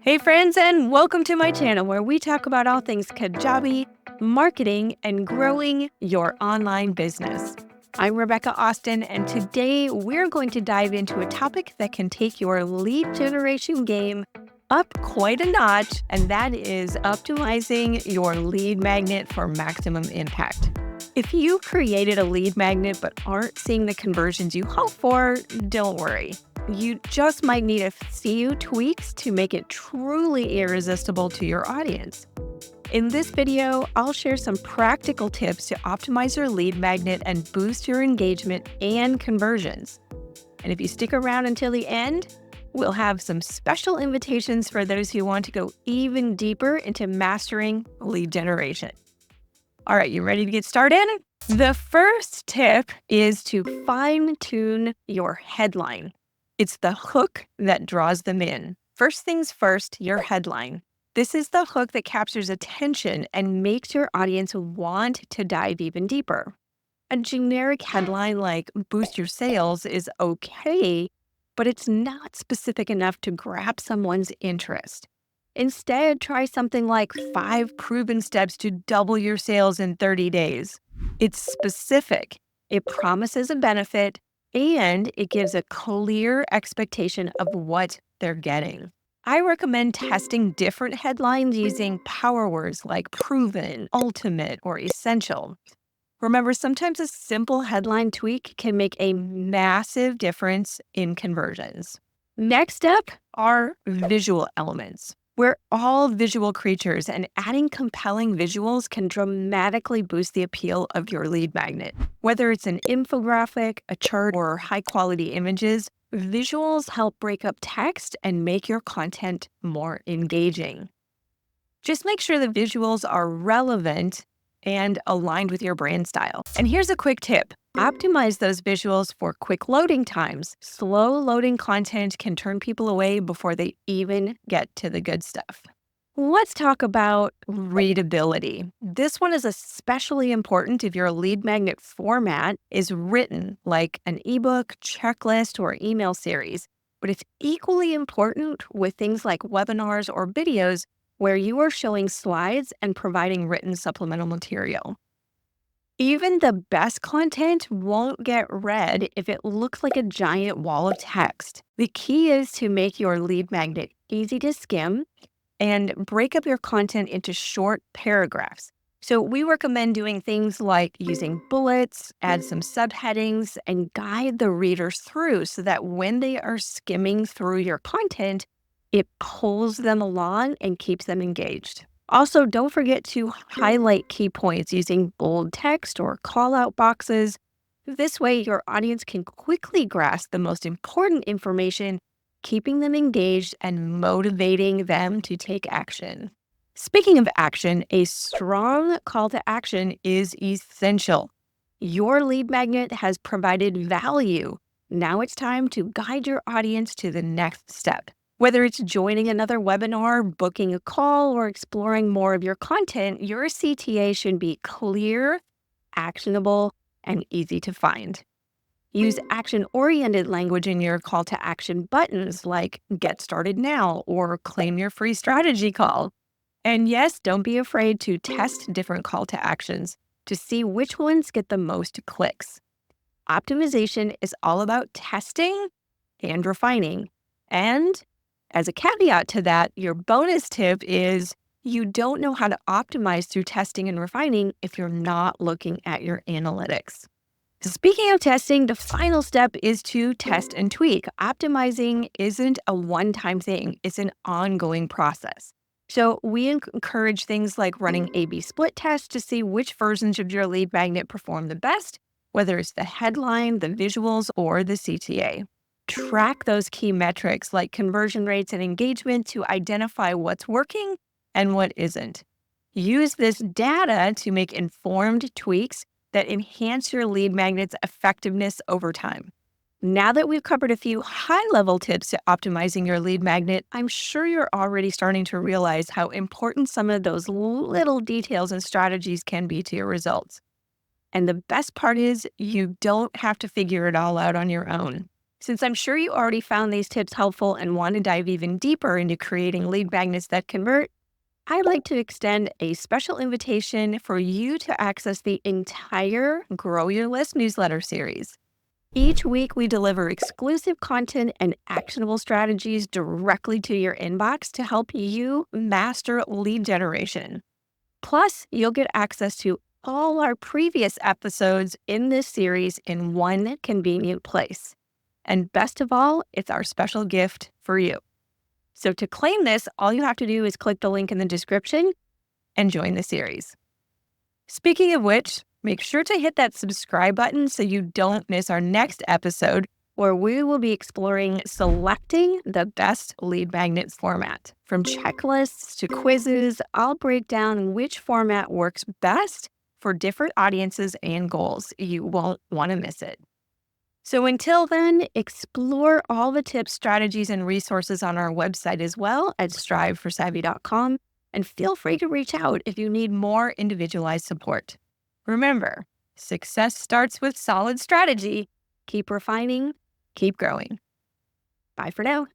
Hey friends, and welcome to my channel where we talk about all things Kajabi, marketing, and growing your online business. I'm Rebecca Austin, and today we're going to dive into a topic that can take your lead generation game up quite a notch, and that is optimizing your lead magnet for maximum impact. If you created a lead magnet but aren't seeing the conversions you hope for, don't worry. You just might need a few tweaks to make it truly irresistible to your audience. In this video, I'll share some practical tips to optimize your lead magnet and boost your engagement and conversions. And if you stick around until the end, we'll have some special invitations for those who want to go even deeper into mastering lead generation. All right, you ready to get started? The first tip is to fine-tune your headline. It's the hook that draws them in. First things first, your headline. This is the hook that captures attention and makes your audience want to dive even deeper. A generic headline like boost your sales is okay, but it's not specific enough to grab someone's interest. Instead, try something like 5 proven steps to double your sales in 30 days. It's specific, it promises a benefit, and it gives a clear expectation of what they're getting. I recommend testing different headlines using power words like proven, ultimate, or essential. Remember, sometimes a simple headline tweak can make a massive difference in conversions. Next up are visual elements. We're all visual creatures, and adding compelling visuals can dramatically boost the appeal of your lead magnet. Whether it's an infographic, a chart, or high-quality images, visuals help break up text and make your content more engaging. Just make sure the visuals are relevant and aligned with your brand style. And here's a quick tip. Optimize those visuals for quick loading times. Slow loading content can turn people away before they even get to the good stuff. Let's talk about readability. This one is especially important if your lead magnet format is written like an ebook, checklist, or email series. But it's equally important with things like webinars or videos where you are showing slides and providing written supplemental material. Even the best content won't get read if it looks like a giant wall of text. The key is to make your lead magnet easy to skim and break up your content into short paragraphs. So we recommend doing things like using bullets, add some subheadings, and guide the readers through so that when they are skimming through your content, it pulls them along and keeps them engaged. Also, don't forget to highlight key points using bold text or call-out boxes. This way, your audience can quickly grasp the most important information, keeping them engaged and motivating them to take action. Speaking of action, a strong call to action is essential. Your lead magnet has provided value. Now it's time to guide your audience to the next step. Whether it's joining another webinar, booking a call, or exploring more of your content, your CTA should be clear, actionable, and easy to find. Use action-oriented language in your call to action buttons like get started now or claim your free strategy call. And yes, don't be afraid to test different call to actions to see which ones get the most clicks. Optimization is all about testing and refining. And as a caveat to that, your bonus tip is you don't know how to optimize through testing and refining if you're not looking at your analytics. Speaking of testing, the final step is to test and tweak. Optimizing isn't a one-time thing. It's an ongoing process. So we encourage things like running A/B split tests to see which versions of your lead magnet perform the best, whether it's the headline, the visuals, or the CTA. Track those key metrics like conversion rates and engagement to identify what's working and what isn't. Use this data to make informed tweaks that enhance your lead magnet's effectiveness over time. Now that we've covered a few high-level tips to optimizing your lead magnet, I'm sure you're already starting to realize how important some of those little details and strategies can be to your results. And the best part is you don't have to figure it all out on your own. Since I'm sure you already found these tips helpful and want to dive even deeper into creating lead magnets that convert, I'd like to extend a special invitation for you to access the entire Grow Your List newsletter series. Each week, we deliver exclusive content and actionable strategies directly to your inbox to help you master lead generation. Plus, you'll get access to all our previous episodes in this series in one convenient place. And best of all, it's our special gift for you. So to claim this, all you have to do is click the link in the description and join the series. Speaking of which, make sure to hit that subscribe button so you don't miss our next episode, where we will be exploring selecting the best lead magnet format. From checklists to quizzes, I'll break down which format works best for different audiences and goals. You won't want to miss it. So until then, explore all the tips, strategies, and resources on our website as well at striveforsavvy.com, and feel free to reach out if you need more individualized support. Remember, success starts with solid strategy. Keep refining, keep growing. Bye for now.